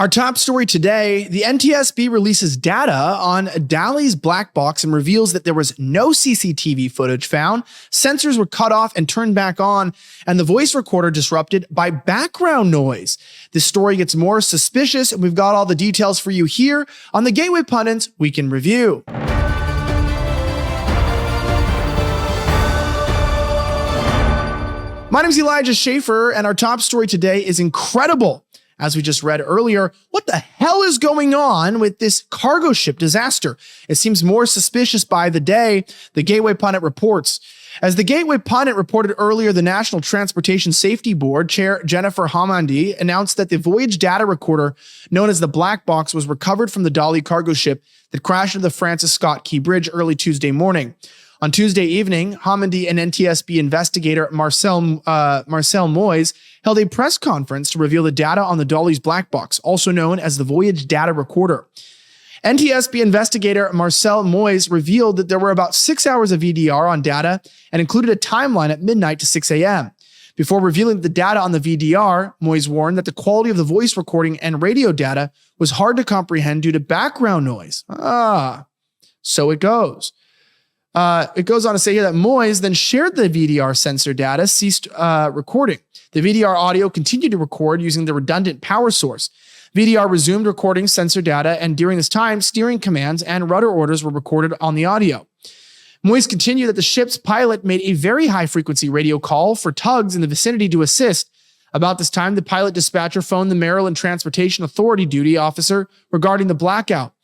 Our top story today, the NTSB releases data on DALI's black box and reveals that there was no CCTV footage found, sensors were cut off and turned back on, and the voice recorder disrupted by background noise. This story gets more suspicious, and we've got all the details for you here on the Gateway Pundit's Week in Review. My name is Elijah Schaefer, and our top story today is incredible. As we just read earlier, what the hell is going on with this cargo ship disaster? It seems more suspicious by the day, the Gateway Pundit reports. As the Gateway Pundit reported earlier, the National Transportation Safety Board Chair Jennifer Hamandi announced that the voyage data recorder, known as the black box, was recovered from the DALI cargo ship that crashed into the Francis Scott Key Bridge early Tuesday morning. On Tuesday evening, Hamandi and NTSB investigator Marcel Moyes held a press conference to reveal the data on the DALI's black box, also known as the voyage data recorder. NTSB investigator Marcel Moyes revealed that there were about 6 hours of VDR on data and included a timeline at midnight to 6 a.m. Before revealing the data on the VDR, Moyes warned that the quality of the voice recording and radio data was hard to comprehend due to background noise. So it goes. It goes on to say here that Moyes then shared the VDR sensor data, ceased recording. The VDR audio continued to record using the redundant power source. VDR resumed recording sensor data, and during this time, steering commands and rudder orders were recorded on the audio. Moyes continued that the ship's pilot made a very high-frequency radio call for tugs in the vicinity to assist. About this time, the pilot dispatcher phoned the Maryland Transportation Authority duty officer regarding the blackout.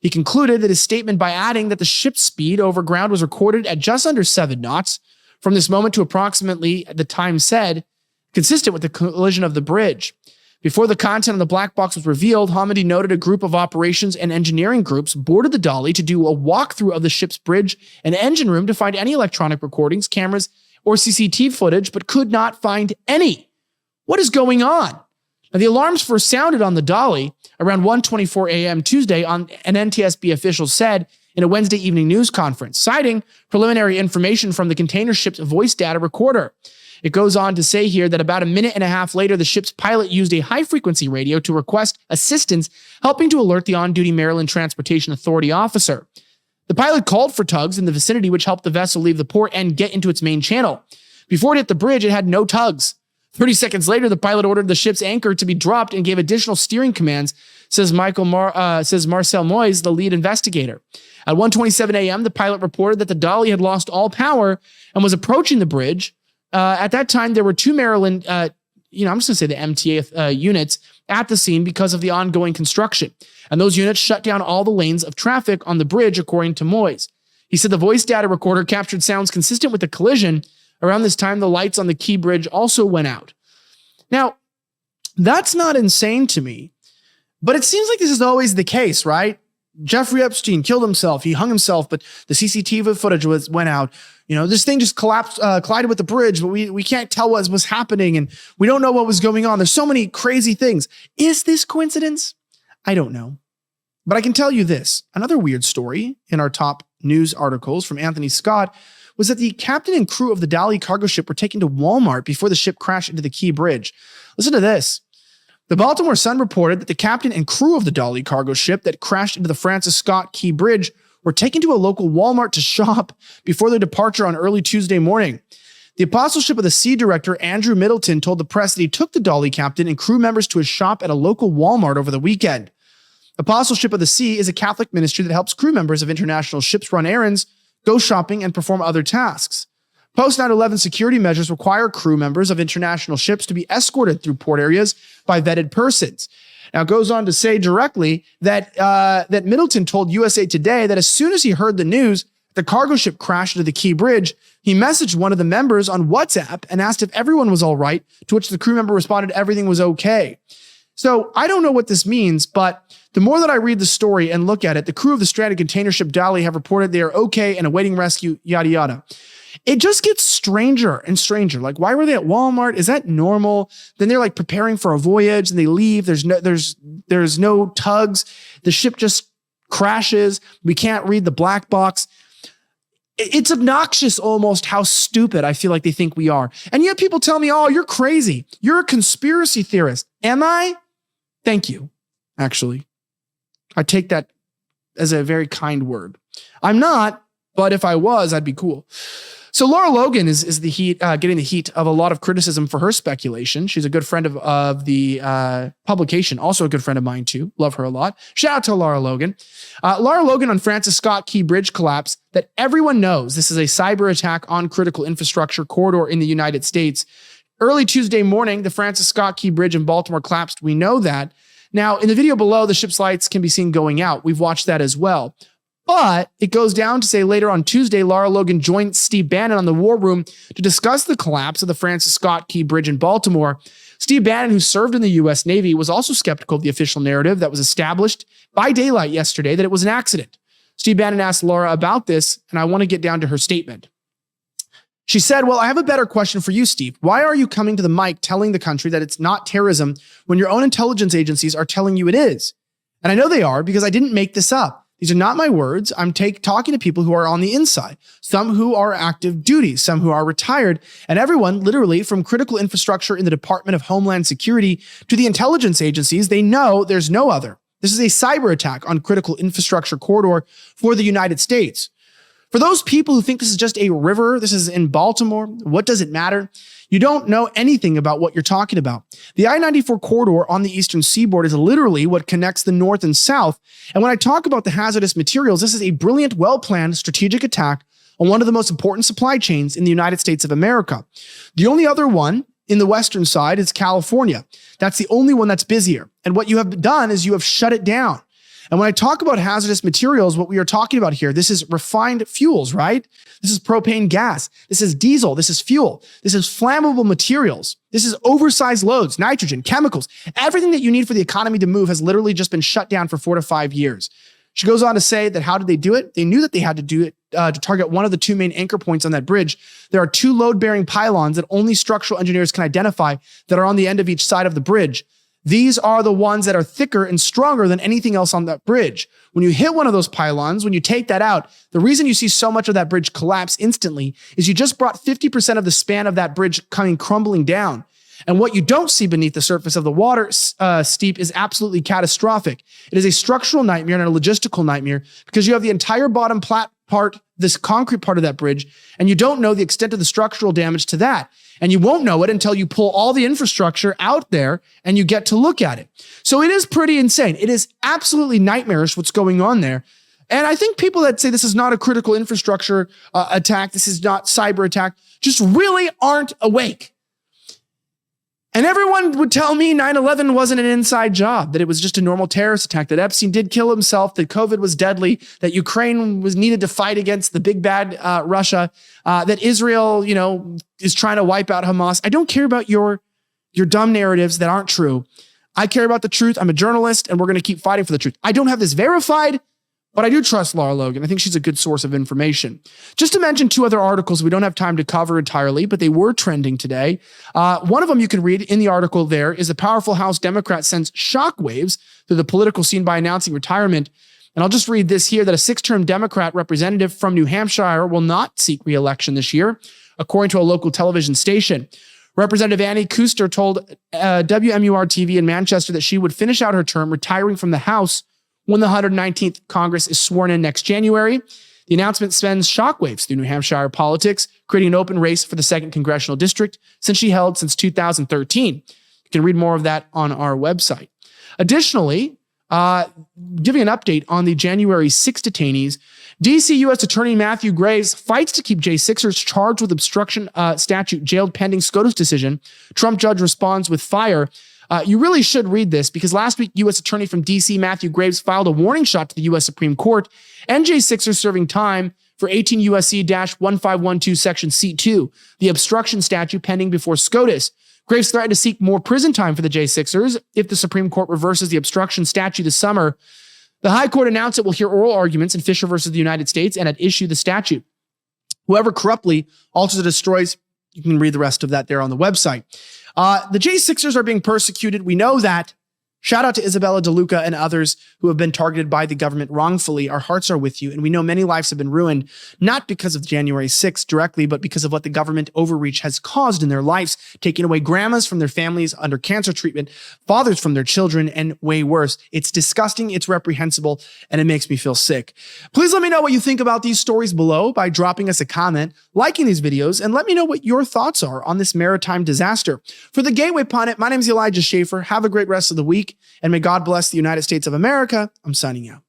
He concluded that his statement by adding that the ship's speed over ground was recorded at just under 7 knots from this moment to approximately the time said, consistent with the collision of the bridge. Before the content of the black box was revealed, Hamandi noted a group of operations and engineering groups boarded the DALI to do a walkthrough of the ship's bridge and engine room to find any electronic recordings, cameras, or CCTV footage, but could not find any. What is going on? Now, the alarms first sounded on the DALI around 1:24 a.m. Tuesday, an NTSB official said in a Wednesday evening news conference, citing preliminary information from the container ship's voice data recorder. It goes on to say here that about a minute and a half later, the ship's pilot used a high-frequency radio to request assistance, helping to alert the on-duty Maryland Transportation Authority officer. The pilot called for tugs in the vicinity, which helped the vessel leave the port and get into its main channel. Before it hit the bridge, it had no tugs. 30 seconds later, the pilot ordered the ship's anchor to be dropped and gave additional steering commands, says Marcel Moyes, the lead investigator. At 1:27 a.m., the pilot reported that the DALI had lost all power and was approaching the bridge. At that time, there were 2 Maryland, I'm just going to say the MTA units at the scene because of the ongoing construction. And those units shut down all the lanes of traffic on the bridge, according to Moyes. He said the voice data recorder captured sounds consistent with the collision. Around this time, the lights on the Key Bridge also went out. Now, that's not insane to me, but it seems like this is always the case, right? Jeffrey Epstein killed himself. He hung himself, but the CCTV footage went out. This thing just collided with the bridge, but we can't tell what was happening, and we don't know what was going on. There's so many crazy things. Is this coincidence? I don't know. But I can tell you this. Another weird story in our top news articles from Anthony Scott was that the captain and crew of the DALI cargo ship were taken to Walmart before the ship crashed into the Key Bridge. Listen to this. The Baltimore Sun reported that the captain and crew of the DALI cargo ship that crashed into the Francis Scott Key Bridge were taken to a local Walmart to shop before their departure on early Tuesday morning. The apostleship of the Sea director, Andrew Middleton, told the press that he took the DALI captain and crew members to a shop at a local Walmart over the weekend. Apostleship of the Sea is a Catholic ministry that helps crew members of international ships run errands, go shopping, and perform other tasks. Post 9/11 security measures require crew members of international ships to be escorted through port areas by vetted persons. Now, it goes on to say directly that Middleton told USA Today that as soon as he heard the news, the cargo ship crashed into the Key Bridge, he messaged one of the members on WhatsApp and asked if everyone was all right, to which the crew member responded everything was okay. So I don't know what this means, but the more that I read the story and look at it, the crew of the stranded container ship DALI have reported they are okay and awaiting rescue, yada, yada. It just gets stranger and stranger. Like, why were they at Walmart? Is that normal? Then they're like preparing for a voyage and they leave. There's no tugs. The ship just crashes. We can't read the black box. It's obnoxious almost how stupid I feel like they think we are. And yet people tell me, oh, you're crazy. You're a conspiracy theorist. Am I? Thank you. actually. I take that as a very kind word. I'm not, but if I was, I'd be cool. So Lara Logan is getting the heat of a lot of criticism for her speculation. She's a good friend of the publication, also a good friend of mine too. Love her a lot. Shout out to Lara Logan. Lara Logan on Francis Scott Key Bridge collapse that everyone knows this is a cyber attack on critical infrastructure corridor in the United States. Early Tuesday morning, the Francis Scott Key Bridge in Baltimore collapsed. We know that. Now, in the video below, the ship's lights can be seen going out. We've watched that as well. But it goes down to say later on Tuesday, Lara Logan joined Steve Bannon on the War Room to discuss the collapse of the Francis Scott Key Bridge in Baltimore. Steve Bannon, who served in the U.S. Navy, was also skeptical of the official narrative that was established by daylight yesterday that it was an accident. Steve Bannon asked Lara about this, and I want to get down to her statement. She said, well, I have a better question for you, Steve. Why are you coming to the mic telling the country that it's not terrorism when your own intelligence agencies are telling you it is? And I know they are because I didn't make this up. These are not my words. I'm talking to people who are on the inside, some who are active duty, some who are retired, and everyone literally from critical infrastructure in the Department of Homeland Security to the intelligence agencies. They know there's no other. This is a cyber attack on critical infrastructure corridor for the United States. For those people who think this is just a river, this is in Baltimore, what does it matter? You don't know anything about what you're talking about. The I-94 corridor on the eastern seaboard is literally what connects the north and south. And when I talk about the hazardous materials, this is a brilliant, well-planned strategic attack on one of the most important supply chains in the United States of America. The only other one in the western side is California. That's the only one that's busier. And what you have done is you have shut it down. And when I talk about hazardous materials, what we are talking about here, this is refined fuels, right? This is propane gas. This is diesel. This is fuel. This is flammable materials. This is oversized loads, nitrogen, chemicals. Everything that you need for the economy to move has literally just been shut down for 4 to 5 years. She goes on to say that how did they do it? They knew that they had to do it to target one of the 2 main anchor points on that bridge. There are 2 load-bearing pylons that only structural engineers can identify that are on the end of each side of the bridge. These are the ones that are thicker and stronger than anything else on that bridge. When you hit one of those pylons, when you take that out, the reason you see so much of that bridge collapse instantly is you just brought 50% of the span of that bridge coming crumbling down. And what you don't see beneath the surface of the water steep is absolutely catastrophic. It is a structural nightmare and a logistical nightmare because you have the entire bottom part, this concrete part of that bridge, and you don't know the extent of the structural damage to that. And you won't know it until you pull all the infrastructure out there and you get to look at it. So it is pretty insane. It is absolutely nightmarish what's going on there. And I think people that say this is not a critical infrastructure attack, this is not cyber attack, just really aren't awake. And everyone would tell me 9/11 wasn't an inside job, that it was just a normal terrorist attack, that Epstein did kill himself, that COVID was deadly, that Ukraine was needed to fight against the big bad Russia, that Israel, is trying to wipe out Hamas. I don't care about your dumb narratives that aren't true. I care about the truth. I'm a journalist, and we're going to keep fighting for the truth. I don't have this verified, but I do trust Lara Logan. I think she's a good source of information. Just to mention 2 other articles we don't have time to cover entirely, but they were trending today. One of them you can read in the article there is the powerful House Democrat sends shockwaves through the political scene by announcing retirement. And I'll just read this here, that a 6-term Democrat representative from New Hampshire will not seek re-election this year, according to a local television station. Representative Annie Kuster told WMUR-TV in Manchester that she would finish out her term retiring from the House when the 119th Congress is sworn in next January. The announcement sends shockwaves through New Hampshire politics, creating an open race for the 2nd Congressional District since 2013. You can read more of that on our website. Additionally, giving an update on the January 6 detainees, D.C. U.S. Attorney Matthew Graves fights to keep J6ers charged with obstruction statute jailed pending SCOTUS decision. Trump judge responds with fire. You really should read this because last week, U.S. Attorney from D.C. Matthew Graves filed a warning shot to the U.S. Supreme Court and J6ers serving time for 18 U.S.C-1512 Section C2, the obstruction statute pending before SCOTUS. Graves threatened to seek more prison time for the J6ers if the Supreme Court reverses the obstruction statute this summer. The High Court announced it will hear oral arguments in Fisher versus the United States and had issued the statute. Whoever corruptly alters or destroys, you can read the rest of that there on the website. The J6ers are being persecuted. We know that. Shout out to Isabella DeLuca and others who have been targeted by the government wrongfully. Our hearts are with you, and we know many lives have been ruined, not because of January 6th directly, but because of what the government overreach has caused in their lives, taking away grandmas from their families under cancer treatment, fathers from their children, and way worse. It's disgusting, it's reprehensible, and it makes me feel sick. Please let me know what you think about these stories below by dropping us a comment, liking these videos, and let me know what your thoughts are on this maritime disaster. For the Gateway Pundit, my name is Elijah Schaefer. Have a great rest of the week, and may God bless the United States of America. I'm signing out.